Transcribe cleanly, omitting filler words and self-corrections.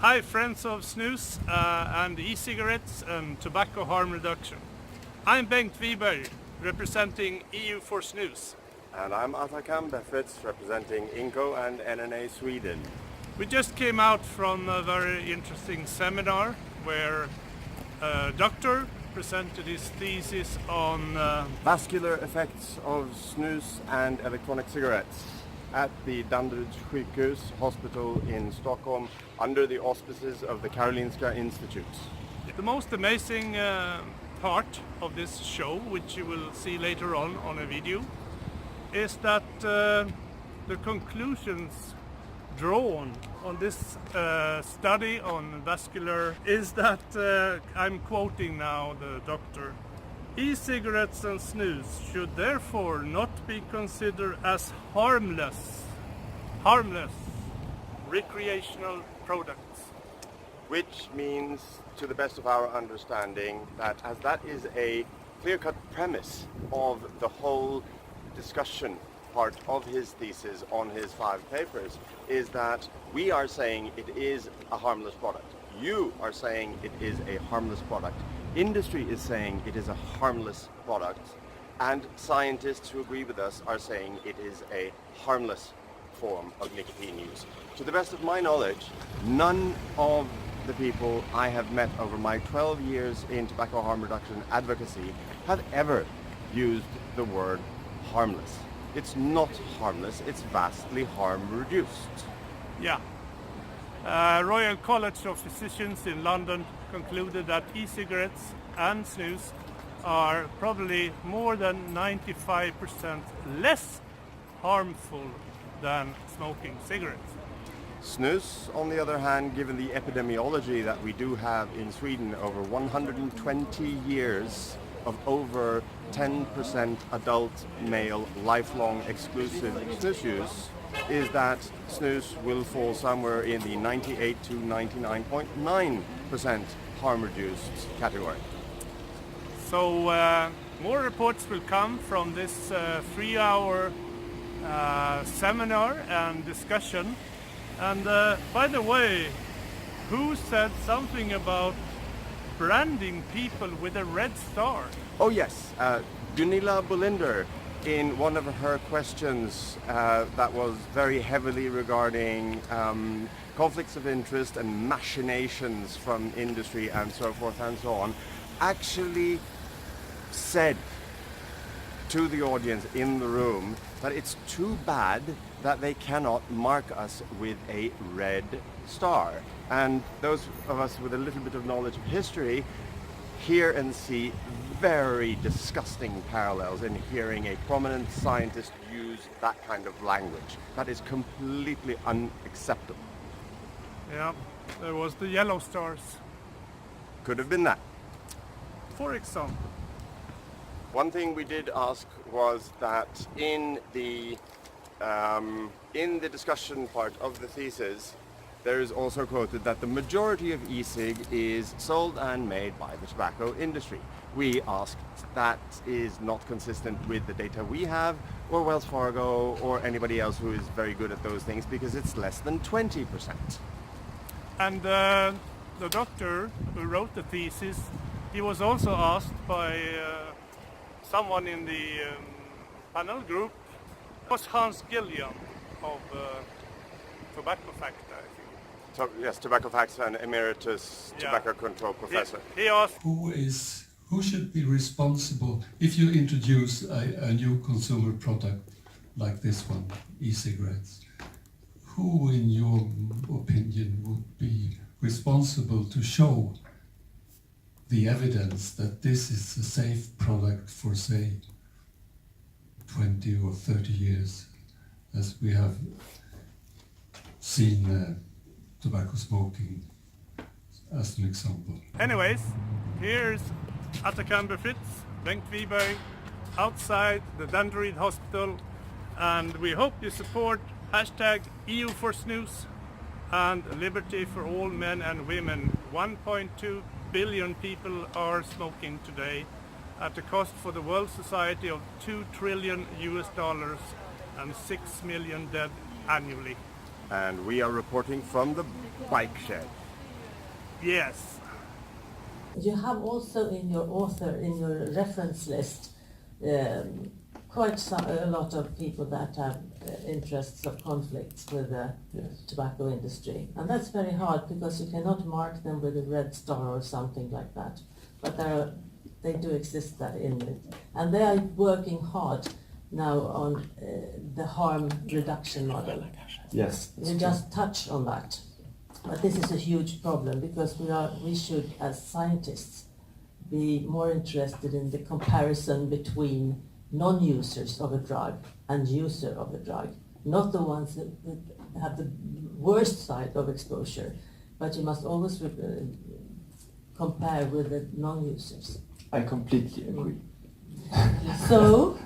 Hi friends of Snus and e-cigarettes and tobacco harm reduction. I'm Bengt Wiberg, representing EuforSnus. And I'm Atakan Befritz, representing INCO and NNA Sweden. We just came out from a very interesting seminar where a doctor presented his thesis on vascular effects of snus and electronic cigarettes at the Danderyd Sjukhus Hospital in Stockholm under the auspices of the Karolinska Institute. The most amazing part of this show, which you will see later on a video, is that the conclusions drawn on this study on vascular is that, I'm quoting now the doctor, e-cigarettes and snus should therefore not be considered as harmless recreational products. Which means, to the best of our understanding, that as that is a clear-cut premise of the whole discussion part of his thesis on his 5 papers, is that we are saying it is a harmless product. You are saying it is a harmless product. Industry is saying it is a harmless product. And scientists who agree with us are saying it is a harmless form of nicotine use. To the best of my knowledge, none of the people I have met over my 12 years in tobacco harm reduction advocacy have ever used the word harmless. It's not harmless, it's vastly harm reduced. Yeah. Royal College of Physicians in London concluded that e-cigarettes and snus are probably more than 95% less harmful than smoking cigarettes. Snus, on the other hand, given the epidemiology that we do have in Sweden over 120 years of over 10% adult male lifelong exclusive snus use, is that snus will fall somewhere in the 98 to 99.9% harm reduced category. So more reports will come from this 3-hour seminar and discussion. And by the way, who said something about branding people with a red star? Oh yes, Gunilla Bolinder, in one of her questions that was very heavily regarding conflicts of interest and machinations from industry and so forth and so on, actually said to the audience in the room that it's too bad that they cannot mark us with a red star. And those of us with a little bit of knowledge of history hear and see very disgusting parallels in hearing a prominent scientist use that kind of language. That is completely unacceptable. Yeah, there was the yellow stars. Could have been that. For example. One thing we did ask was that in the discussion part of the thesis, there is also quoted that the majority of e-cig is sold and made by the tobacco industry. We asked that is not consistent with the data we have, or Wells Fargo, or anybody else who is very good at those things, because it's less than 20%. And the doctor who wrote the thesis, he was also asked by someone in the panel group. It was Hans Gilliam of Tobacco Fact, I think. So, yes, Tobacco Facts and Emeritus Tobacco Control Professor. He asked, who should be responsible if you introduce a new consumer product like this one, e-cigarettes? Who, in your opinion, would be responsible to show the evidence that this is a safe product for, say, 20 or 30 years, as we have seen tobacco smoking as an example? Anyways, here's Atakan Befritz, Bengt Wiberg, outside the Danderyd Hospital, and we hope you support #EuforSnus and liberty for all men and women. 1.2 billion people are smoking today at a cost for the world society of $2 trillion and 6 million dead annually. And we are reporting from the bike shed. Yes. You have also in your reference list, a lot of people that have interests of conflicts with the tobacco industry. And that's very hard because you cannot mark them with a red star or something like that. But they do exist that in it. And they are working hard now on the harm reduction model. Yes. We just touch on that. But this is a huge problem because we should, as scientists, be more interested in the comparison between non-users of a drug and user of a drug, not the ones that have the worst side of exposure, but you must always compare with the non-users. I completely agree. So